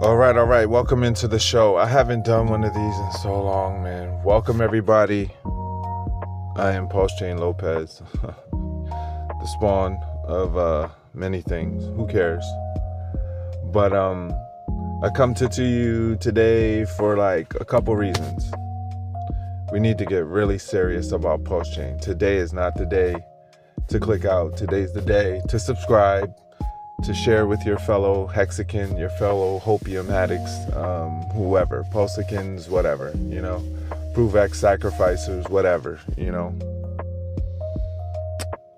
All right. Welcome into the show. I haven't done one of these in so long, man. Welcome, everybody. I am Pulsechain Lopez, the spawn of many things. Who cares? But I come to you today for like a couple reasons. We need to get really serious about Pulsechain. Today is not the day to click out. Today's the day to subscribe, to share with your fellow Hexagon, your fellow Hopium addicts, whoever, Pulsicans, whatever, ProveX sacrificers, whatever,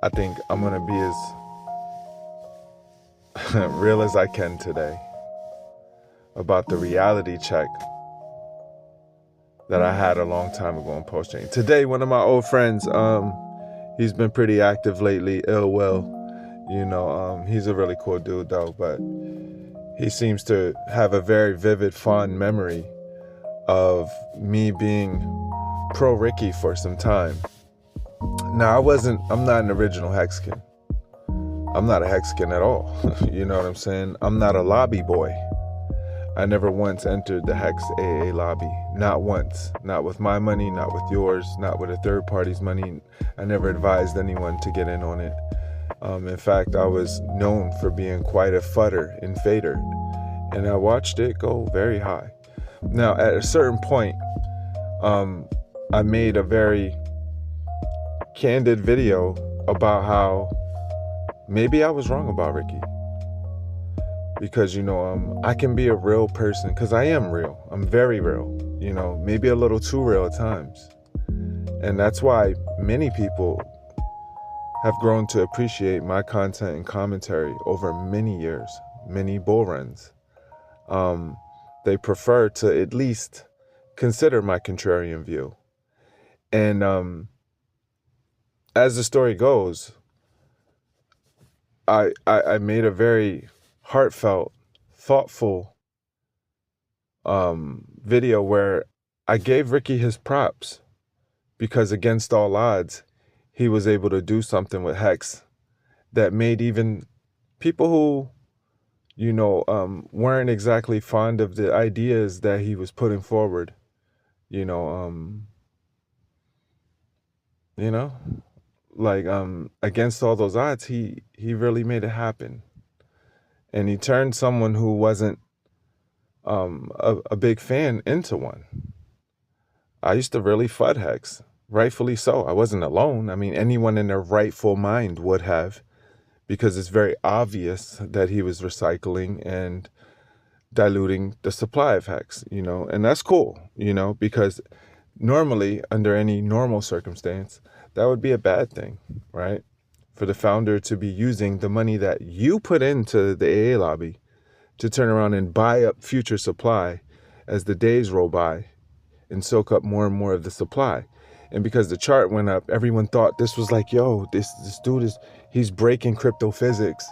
I think I'm going to be as real as I can today about the reality check that I had a long time ago on Pulsechain. Today, one of my old friends, he's been pretty active lately, Ill Will. He's a really cool dude though, but he seems to have a very vivid, fond memory of me being pro Ricky for some time. Now, I'm not an original Hexagon. I'm not a Hexagon at all. You know what I'm saying? I'm not a lobby boy. I never once entered the Hex AA lobby. Not once. Not with my money, not with yours, not with a third party's money. I never advised anyone to get in on it. In fact, I was known for being quite a fudder and fader, and I watched it go very high. Now, at a certain point, I made a very candid video about how maybe I was wrong about Ricky. Because, I can be a real person, because I am real. I'm very real, maybe a little too real at times. And that's why many people have grown to appreciate my content and commentary over many years, many bull runs. They prefer to at least consider my contrarian view. And as the story goes, I made a very heartfelt, thoughtful video where I gave Ricky his props because against all odds, he was able to do something with Hex that made even people who, weren't exactly fond of the ideas that he was putting forward, against all those odds, he really made it happen. And he turned someone who wasn't a big fan into one. I used to really FUD Hex. Rightfully so. I wasn't alone. I mean, anyone in their rightful mind would have, because it's very obvious that he was recycling and diluting the supply of Hex, and that's cool, because normally under any normal circumstance, that would be a bad thing, right? For the founder to be using the money that you put into the AA lobby to turn around and buy up future supply as the days roll by and soak up more and more of the supply. And because the chart went up, everyone thought this was like, yo, this dude he's breaking crypto physics.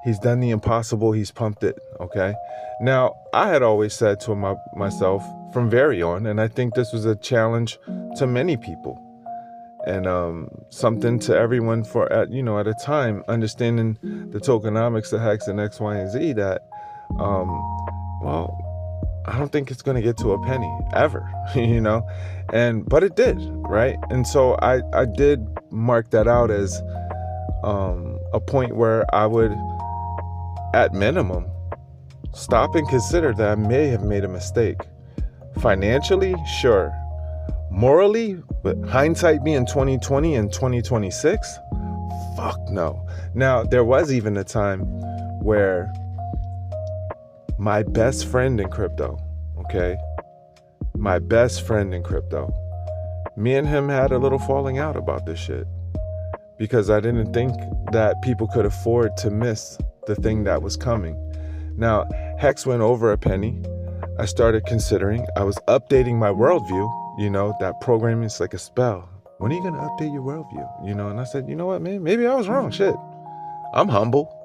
He's done the impossible. He's pumped it. Okay. Now, I had always said to myself from very on, and I think this was a challenge to many people and something to everyone at a time, understanding the tokenomics of Hex and X, Y, and Z, that, I don't think it's going to get to a penny ever, but it did, right? And so I did mark that out as a point where I would, at minimum, stop and consider that I may have made a mistake. Financially, sure. Morally, with hindsight being 2020 and 2026, fuck no. Now, there was even a time where my best friend in crypto, me and him had a little falling out about this shit because I didn't think that people could afford to miss the thing that was coming. Now, Hex went over a penny. I started considering, I was updating my worldview, that programming is like a spell. When are you going to update your worldview? And I said, you know what, man, maybe I was wrong. Shit. I'm humble.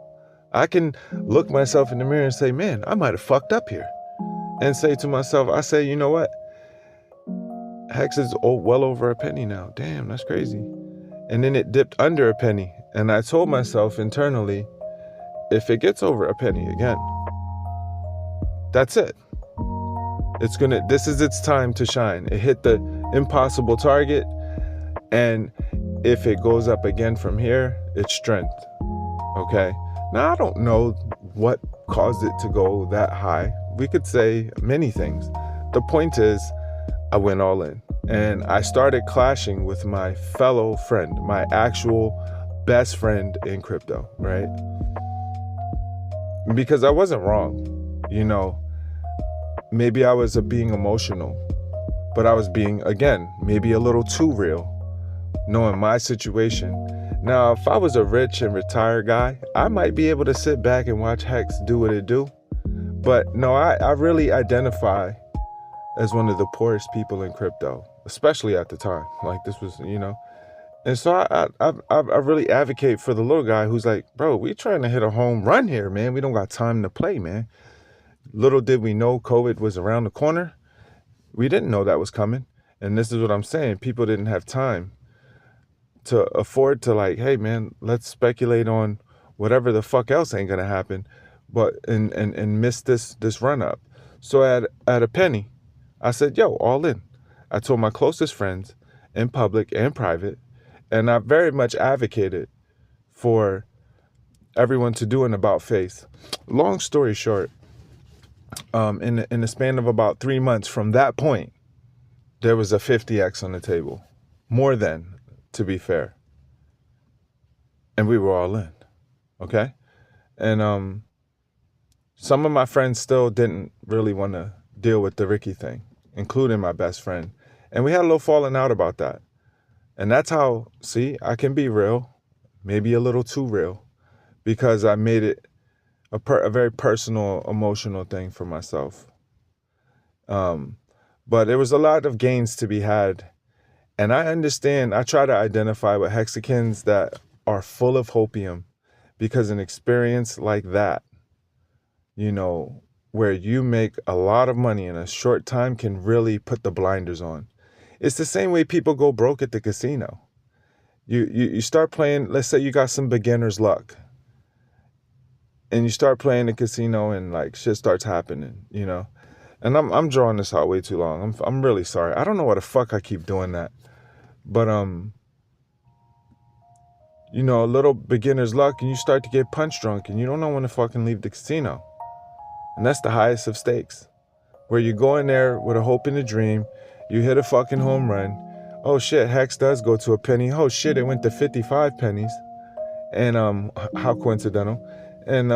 I can look myself in the mirror and say, man, I might have fucked up here. And say to myself, you know what? Hex is well over a penny now. Damn, that's crazy. And then it dipped under a penny. And I told myself internally, if it gets over a penny again, That's it. This is its time to shine. It hit the impossible target, and if it goes up again from here, it's strength. Okay? Now, I don't know what caused it to go that high. We could say many things. The point is, I went all in, and I started clashing with my fellow friend, my actual best friend in crypto, right? Because I wasn't wrong, maybe I was being emotional, but I was being, again, maybe a little too real, knowing my situation. Now, if I was a rich and retired guy, I might be able to sit back and watch Hex do what it do. But no, I really identify as one of the poorest people in crypto, especially at the time. Like, this was, And so I really advocate for the little guy who's like, bro, we trying to hit a home run here, man. We don't got time to play, man. Little did we know COVID was around the corner. We didn't know that was coming. And this is what I'm saying. People didn't have time to afford to like, hey, man, let's speculate on whatever the fuck else ain't going to happen, but and miss this run up. So at a penny, I said, yo, all in. I told my closest friends in public and private, and I very much advocated for everyone to do an about face. Long story short, in the span of about 3 months from that point, there was a 50x on the table. More than, to be fair. And we were all in. Okay? And some of my friends still didn't really want to deal with the Ricky thing, including my best friend. And we had a little falling out about that. And that's how, see, I can be real, maybe a little too real, because I made it a very personal, emotional thing for myself. But there was a lot of gains to be had. And I understand, I try to identify with hexagons that are full of hopium, because an experience like that, where you make a lot of money in a short time can really put the blinders on. It's the same way people go broke at the casino. You start playing, let's say you got some beginner's luck, and you start playing the casino and like shit starts happening, And I'm drawing this out way too long. I'm really sorry. I don't know why the fuck I keep doing that. But a little beginner's luck, and you start to get punch drunk, and you don't know when to fucking leave the casino. And that's the highest of stakes, where you go in there with a hope and a dream, you hit a fucking home run. Oh shit, Hex does go to a penny. Oh shit, it went to 55 pennies. And how coincidental. And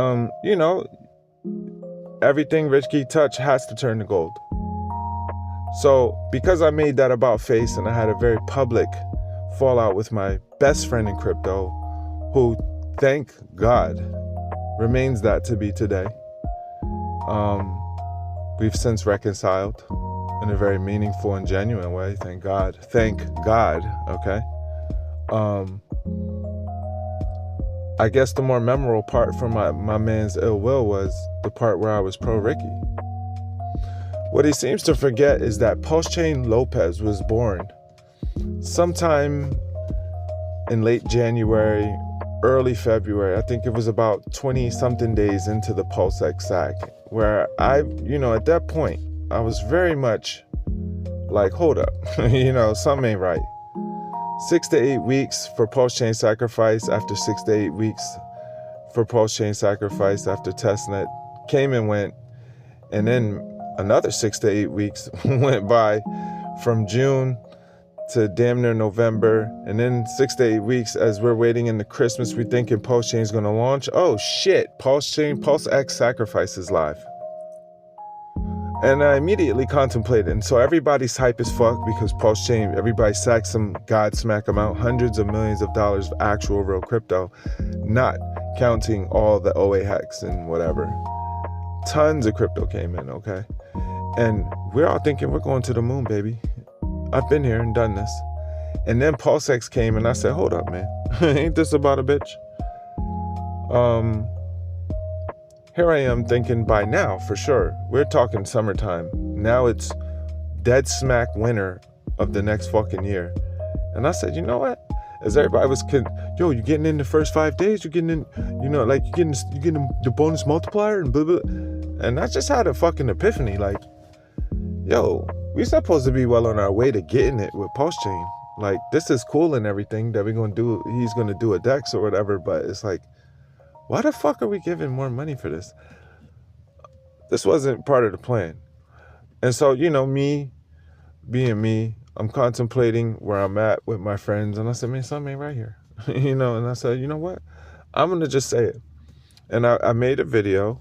everything Rich Key touch has to turn to gold. So because I made that about face, and I had a very public fallout with my best friend in crypto, who, thank God, remains that to be today. We've since reconciled in a very meaningful and genuine way. Thank God. Thank God. Okay. I guess the more memorable part from my man's ill will was the part where I was pro Ricky. What he seems to forget is that Pulsechain Lopez was born sometime in late January, early February. I think it was about 20-something days into the Pulsechain sack, where at that point, I was very much like, hold up, something ain't right. 6 to 8 weeks for Pulsechain sacrifice. After 6 to 8 weeks for Pulsechain sacrifice after testnet came and went, and then another 6 to 8 weeks went by from June to damn near November, and then 6 to 8 weeks as we're waiting into Christmas, we thinking Pulsechain's gonna launch. Oh shit, PulseX sacrifice is live. And I immediately contemplated, and so everybody's hype as fuck because Pulsechain, everybody sacked some Godsmack amount, hundreds of millions of dollars of actual real crypto, not counting all the OA Hex and whatever. Tons of crypto came in, okay? And we're all thinking we're going to the moon, baby. I've been here and done this. And then PulseX came, and I said, hold up, man. Ain't this about a bitch? Here I am thinking by now, for sure, we're talking summertime. Now it's dead smack winter of the next fucking year. And I said, you know what? As everybody was, you're getting in the first 5 days, you're getting in, you're getting the bonus multiplier and blah, blah. And I just had a fucking epiphany. Like, yo, we supposed to be well on our way to getting it with Pulsechain. Like, this is cool and everything that we're going to do. He's going to do a DEX or whatever. But it's like, why the fuck are we giving more money for this? This wasn't part of the plan. And so, you know, me being me, I'm contemplating where I'm at with my friends. And I said, man, something ain't right here. You know, and I said, you know what? I'm going to just say it. And I made a video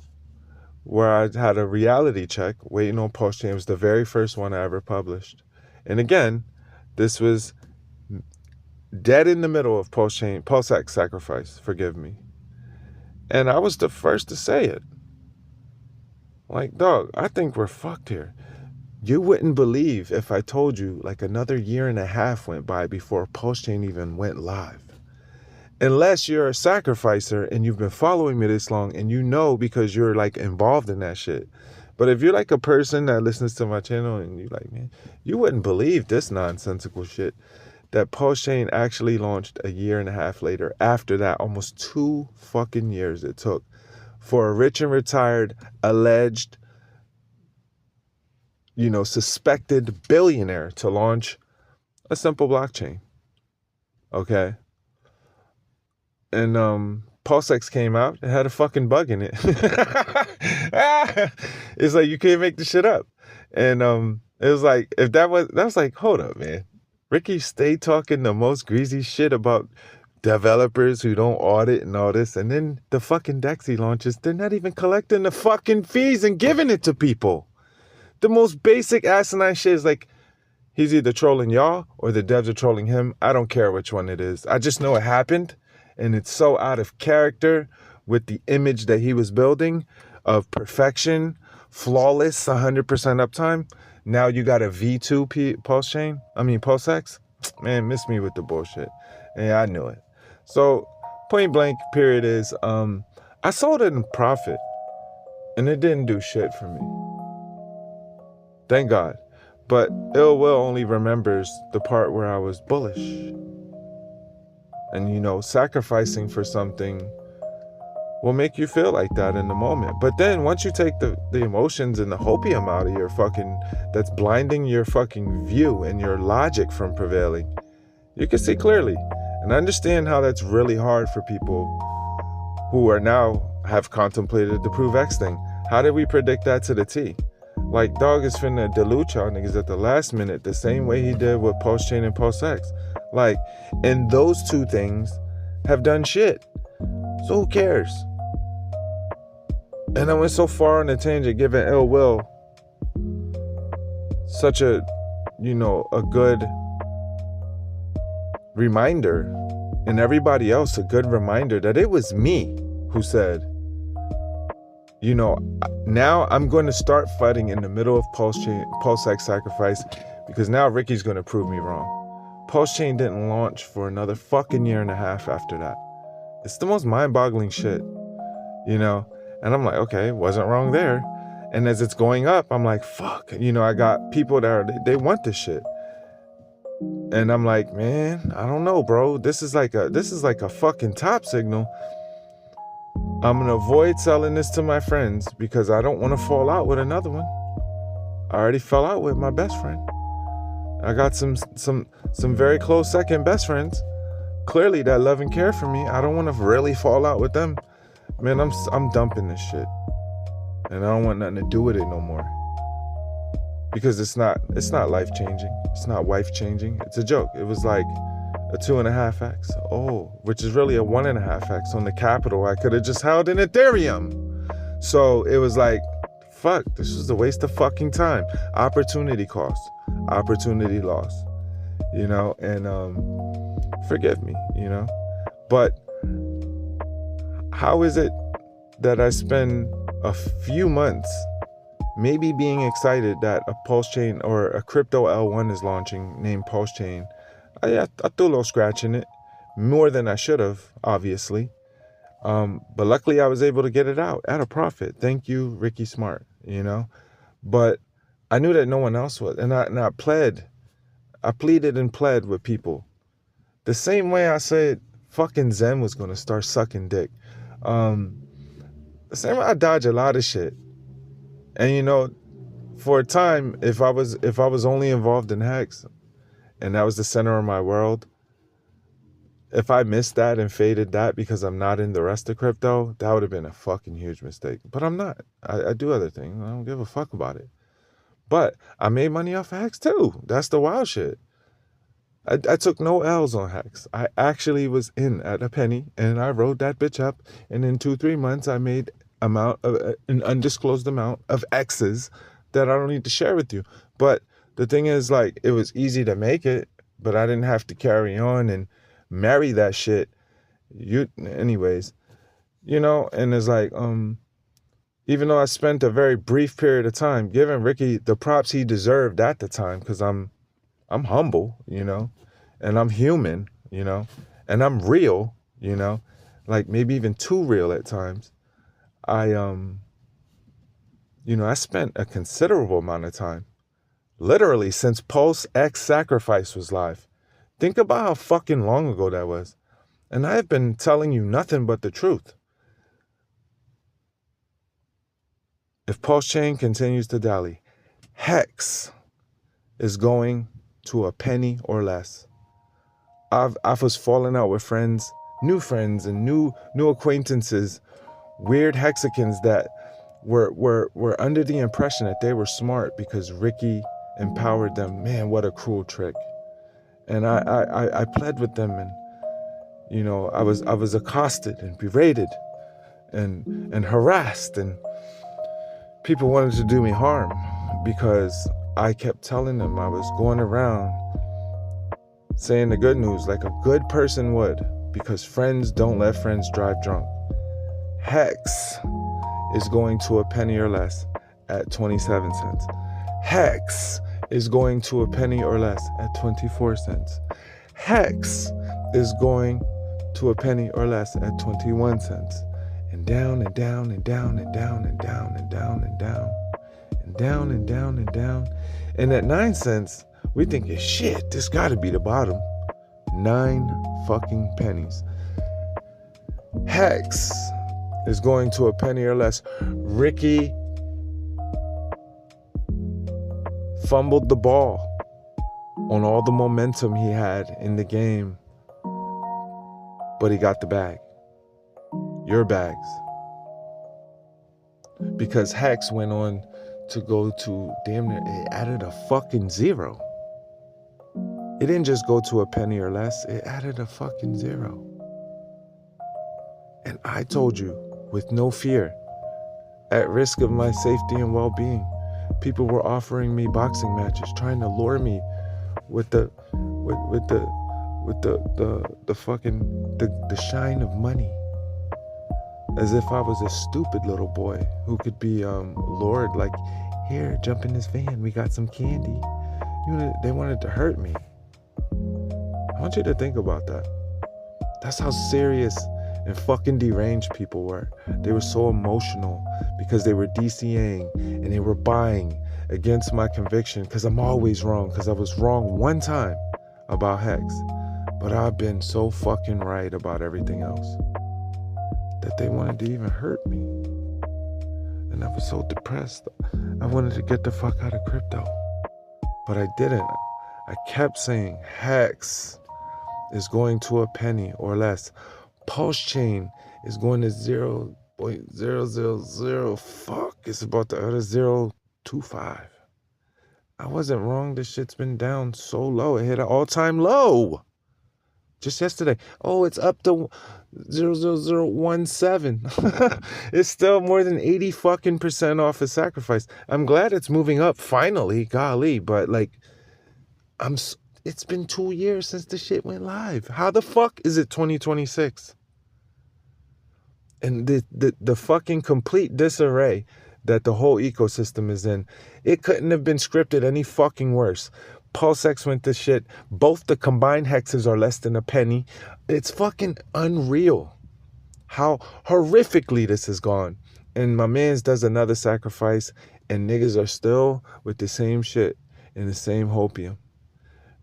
where I had a reality check waiting on Pulsechain. It was the very first one I ever published. And again, this was dead in the middle of PulseX sacrifice, forgive me. And I was the first to say it. Like, dog, I think we're fucked here. You wouldn't believe if I told you like another year and a half went by before Pulsechain even went live. Unless you're a sacrificer and you've been following me this long and you know because you're like involved in that shit. But if you're like a person that listens to my channel and you're like, man, you wouldn't believe this nonsensical shit that Pulsechain actually launched a year and a half later. After that, almost 2 fucking years it took for a rich and retired, alleged, you know, suspected billionaire to launch a simple blockchain. Okay? And PulseX came out. It had a fucking bug in it. It's like you can't make the shit up. And it was like, if that was like, hold up, man. Ricky stayed talking the most greasy shit about developers who don't audit and all this. And then the fucking DEX he launches, they're not even collecting the fucking fees and giving it to people. The most basic asinine shit is like, he's either trolling y'all or the devs are trolling him. I don't care which one it is. I just know it happened. And it's so out of character with the image that he was building of perfection, flawless, 100% uptime. Now you got a V2 PulseX. Man, miss me with the bullshit. Yeah, I knew it. So point blank period is, I sold it in profit and it didn't do shit for me. Thank God. But ill will only remembers the part where I was bullish. And, you know, sacrificing for something will make you feel like that in the moment. But then once you take the emotions and the hopium out of your fucking, that's blinding your fucking view and your logic from prevailing, you can see clearly. And I understand how that's really hard for people who are now have contemplated the ProveX thing. How did we predict that to the T? Like, dog is finna dilute y'all niggas at the last minute the same way he did with Pulsechain and PulseX. Like, and those two things have done shit. So who cares? And I went so far on a tangent giving ill will such a, you know, a good reminder, and everybody else a good reminder that it was me who said, you know, now I'm going to start fighting in the middle of PulseX sacrifice because now Ricky's going to prove me wrong. Pulsechain didn't launch for another fucking year and a half after that. It's the most mind-boggling shit, you know? And I'm like, okay, wasn't wrong there. And as it's going up, I'm like, fuck. You know, I got people that they want this shit. And I'm like, man, I don't know, bro. This is like a fucking top signal. I'm gonna avoid selling this to my friends because I don't want to fall out with another one. I already fell out with my best friend. I got some very close second best friends, clearly that love and care for me. I don't want to really fall out with them. Man, I'm dumping this shit, and I don't want nothing to do with it no more. Because it's not life changing. It's not wife changing. It's a joke. It was like a 2.5x. Oh, which is really a 1.5x on the capital I could have just held in Ethereum. So it was like, fuck, this was a waste of fucking time. Opportunity cost, opportunity loss, you know, and forgive me, you know. But how is it that I spend a few months maybe being excited that a Pulsechain or a crypto L1 is launching named Pulsechain? I threw a little scratch in it, more than I should have, obviously. But luckily I was able to get it out at a profit. Thank you, Ricky Smaht, you know. But I knew that no one else was. And I pleaded and pled with people. The same way I said fucking Zen was going to start sucking dick. The same way I dodge a lot of shit. And you know, for a time, if I was only involved in hex and that was the center of my world, if I missed that and faded that because I'm not in the rest of crypto, that would have been a fucking huge mistake. But I'm not. I do other things. I don't give a fuck about it. But I made money off of Hex too. That's the wild shit. I took no L's on Hex. I actually was in at a penny and I rode that bitch up. And in 2-3 months, I made an undisclosed amount of X's that I don't need to share with you. But the thing is, like, it was easy to make it, but I didn't have to carry on and marry that shit. Anyways, you know, and it's like, even though I spent a very brief period of time giving Ricky the props he deserved at the time, because I'm humble, you know, and I'm human, you know, and I'm real, you know, like maybe even too real at times. I spent a considerable amount of time, literally since Pulsechain Sacrifice was live. Think about how fucking long ago that was. And I've been telling you nothing but the truth. If Pulsechain continues to dally, Hex is going to a penny or less. I was falling out with friends, new friends and new acquaintances, weird Hexicans that were under the impression that they were smart because Ricky empowered them. Man, what a cruel trick. And I pled with them, and you know, I was accosted and berated and harassed, and people wanted to do me harm because I kept telling them I was going around saying the good news like a good person would, because friends don't let friends drive drunk. Hex is going to a penny or less at 27 cents. Hex is going to a penny or less at 24 cents. Hex is going to a penny or less at 21 cents. And down and down and down and down and down and down and down and down and down and down. And at 9 cents, we thinking, shit, this gotta be the bottom. 9 fucking pennies. Hex is going to a penny or less. Ricky fumbled the ball on all the momentum he had in the game, but he got the bag. Your bags. Because Hex went on to go to damn near, it added a fucking zero. It didn't just go to a penny or less, it added a fucking zero. And I told you, with no fear, at risk of my safety and well-being, people were offering me boxing matches, trying to lure me with the shine of money, as if I was a stupid little boy who could be lured, like, here, jump in this van, we got some candy. You know, they wanted to hurt me. I want you to think about that. That's how serious and fucking deranged people were. They were so emotional because they were DCAing and they were buying against my conviction, because I'm always wrong, because I was wrong one time about Hex, but I've been so fucking right about everything else that they wanted to even hurt me. And I was so depressed. I wanted to get the fuck out of crypto, but I didn't. I kept saying Hex is going to a penny or less. Pulsechain is going to 0.000. Fuck, it's about the other 0.25. I wasn't wrong. This shit's been down so low. It hit an all-time low just yesterday. Oh, it's up to 0.00017. It's still more than 80 fucking percent off of sacrifice. I'm glad it's moving up finally, golly, but like, it's been 2 years since the shit went live. How the fuck is it 2026? And the fucking complete disarray that the whole ecosystem is in, it couldn't have been scripted any fucking worse. PulseX went to shit. Both the combined hexes are less than a penny. It's fucking unreal how horrifically this has gone. And my mans does another sacrifice, and niggas are still with the same shit and the same hopium.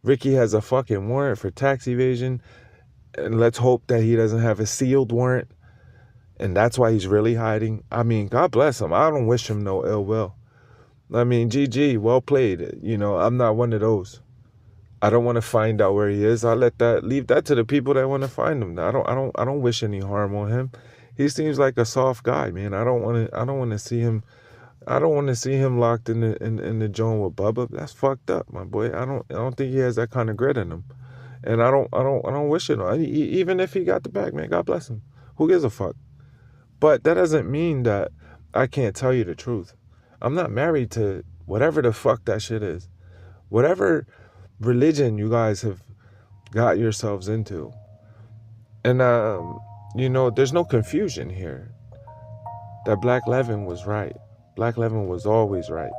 Ricky has a fucking warrant for tax evasion, and let's hope that he doesn't have a sealed warrant, and that's why he's really hiding. I mean, God bless him. I don't wish him no ill will. I mean, GG, well played. You know, I'm not one of those. I don't want to find out where he is. I'll leave that to the people that want to find him. I don't wish any harm on him. He seems like a soft guy, man. I don't want to see him. I don't want to see him locked in the joint with Bubba. That's fucked up, my boy. I don't think he has that kind of grit in him. And I don't wish it on. Even if he got the bag, man, God bless him. Who gives a fuck? But that doesn't mean that I can't tell you the truth. I'm not married to whatever the fuck that shit is. Whatever religion you guys have got yourselves into. And, you know, there's no confusion here. That Black Levin was right. Black Levin was always right.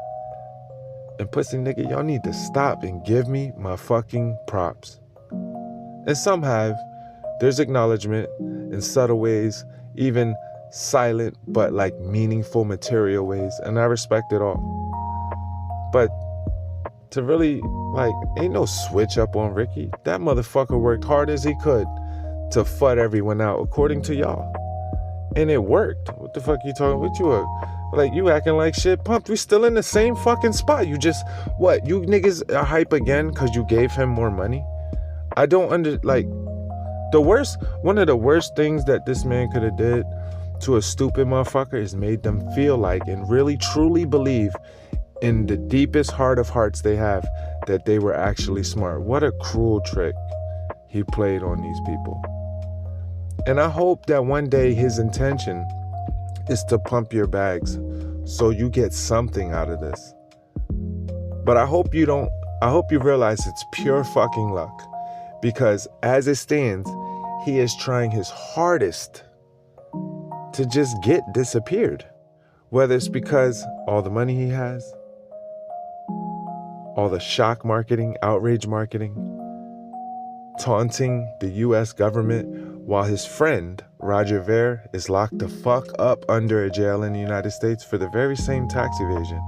And pussy nigga, y'all need to stop and give me my fucking props. And some have. There's acknowledgement in subtle ways, even silent but like meaningful material ways. And I respect it all. But to really, like, ain't no switch up on Ricky. That motherfucker worked hard as he could to FUD everyone out, according to y'all. And it worked. What the fuck you talking? What you like? You acting like shit, pumped. We still in the same fucking spot. You just, what? You niggas are hype again because you gave him more money? I don't one of the worst things that this man could have did to a stupid motherfucker is made them feel like and really truly believe in the deepest heart of hearts they have that they were actually smart. What a cruel trick he played on these people. And I hope that one day his intention is to pump your bags so you get something out of this. But I hope you realize it's pure fucking luck. Because as it stands, he is trying his hardest to just get disappeared. Whether it's because all the money he has, all the shock marketing, outrage marketing, taunting the US government while his friend, Roger Ver, is locked the fuck up under a jail in the United States for the very same tax evasion.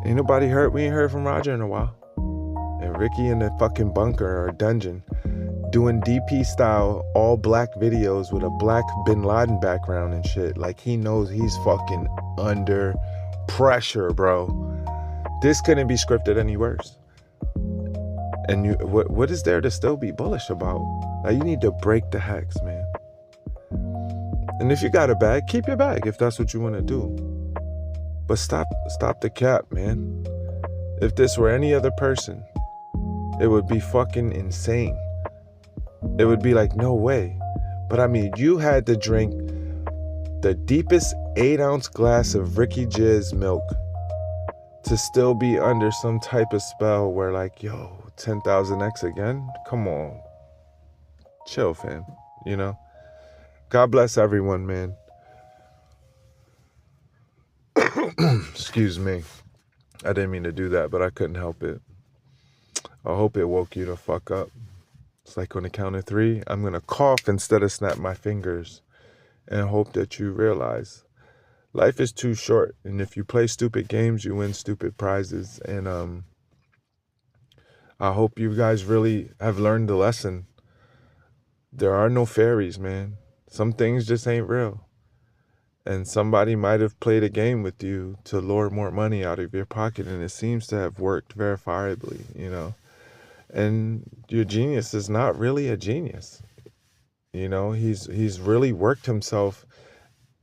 Ain't nobody heard, we ain't heard from Roger in a while. And Ricky in the fucking bunker or dungeon doing DP style all black videos with a black Bin Laden background and shit. Like he knows he's fucking under pressure, bro. This couldn't be scripted any worse. And what is there to still be bullish about? Like, you need to break the hex, man. And if you got a bag, keep your bag if that's what you want to do. But stop the cap, man. If this were any other person, it would be fucking insane. It would be like, no way. But I mean, you had to drink the deepest 8-ounce glass of Ricky Jizz milk to still be under some type of spell where like, yo, 10,000x again? Come on. Chill, fam. You know? God bless everyone, man. Excuse me. I didn't mean to do that, but I couldn't help it. I hope it woke you the fuck up. It's like on the count of 3, I'm going to cough instead of snap my fingers and hope that you realize life is too short. And if you play stupid games, you win stupid prizes. And I hope you guys really have learned the lesson. There are no fairies, man. Some things just ain't real. And somebody might have played a game with you to lure more money out of your pocket, and it seems to have worked verifiably, you know. And your genius is not really a genius. You know, he's really worked himself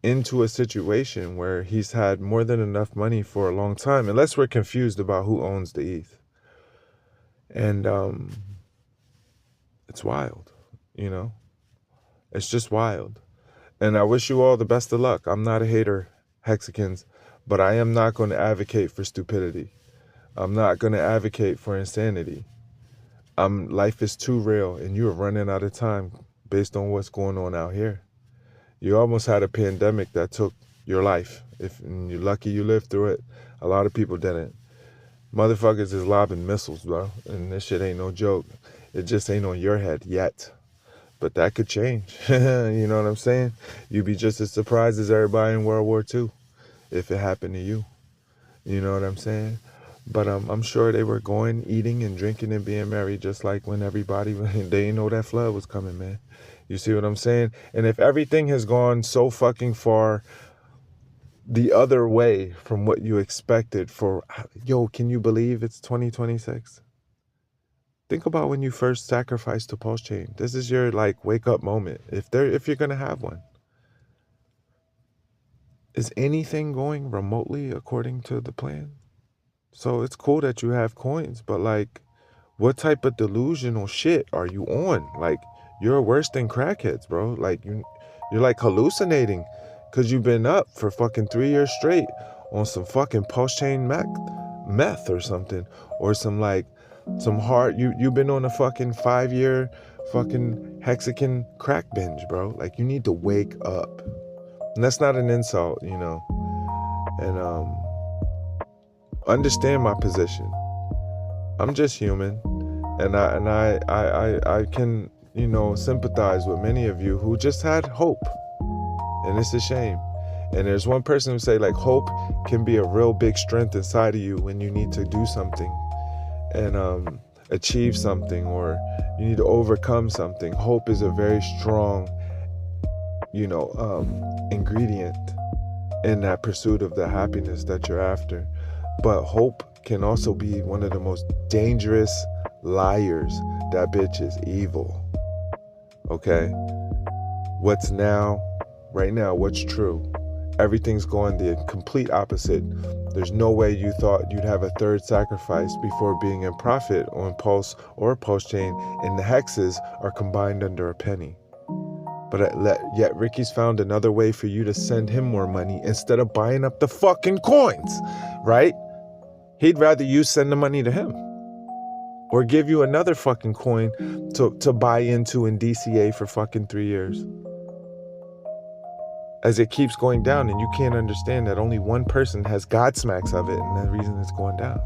into a situation where he's had more than enough money for a long time, unless we're confused about who owns the ETH. And it's wild, you know. It's just wild. And I wish you all the best of luck. I'm not a hater, Hexicans, but I am not going to advocate for stupidity. I'm not going to advocate for insanity. Life is too real, and you're running out of time based on what's going on out here. You almost had a pandemic that took your life. If you're lucky you lived through it, a lot of people didn't. Motherfuckers is lobbing missiles, bro, and this shit ain't no joke. It just ain't on your head yet. But that could change. You know what I'm saying? You'd be just as surprised as everybody in World War II if it happened to you. You know what I'm saying? But I'm sure they were going, eating and drinking and being merry, just like when everybody, they didn't know that flood was coming, man. You see what I'm saying? And if everything has gone so fucking far the other way from what you expected for, yo, can you believe it's 2026? Think about when you first sacrificed to Pulsechain. This is your like wake up moment. If you're gonna have one. Is anything going remotely according to the plan? So it's cool that you have coins, but like, what type of delusional shit are you on? Like, you're worse than crackheads, bro. Like, you're like hallucinating because you've been up for fucking 3 years straight on some fucking Pulsechain meth or something, or some hard. You've been on a fucking 5-year fucking hexagon crack binge, bro. Like, you need to wake up. And that's not an insult, you know. And understand my position. I'm just human, and I can, you know, sympathize with many of you who just had hope, and it's a shame. And there's one person who say like hope can be a real big strength inside of you when you need to do something and achieve something, or you need to overcome something. Hope is a very strong, you know, ingredient in that pursuit of the happiness that you're after. But hope can also be one of the most dangerous liars. That bitch is evil. Okay? What's now, right now, what's true? Everything's going the complete opposite. There's no way you thought you'd have a third sacrifice before being in profit on Pulse or Pulsechain, and the hexes are combined under a penny. But yet Ricky's found another way for you to send him more money instead of buying up the fucking coins, right? He'd rather you send the money to him or give you another fucking coin to buy into in DCA for fucking 3 years. As it keeps going down, and you can't understand that only one person has Godsmacks of it, and the reason it's going down.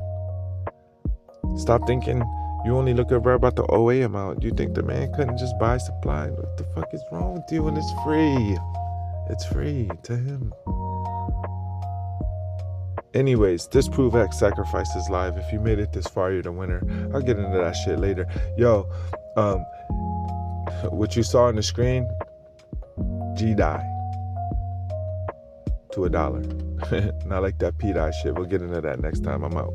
Stop thinking you only look about the OA amount. You think the man couldn't just buy supply? What the fuck is wrong with you? And it's free. It's free to him. Anyways, DisproveX sacrifices live. If you made it this far, you're the winner. I'll get into that shit later. Yo, what you saw on the screen, G-Die to $1. Not like that P-Die shit. We'll get into that next time. I'm out.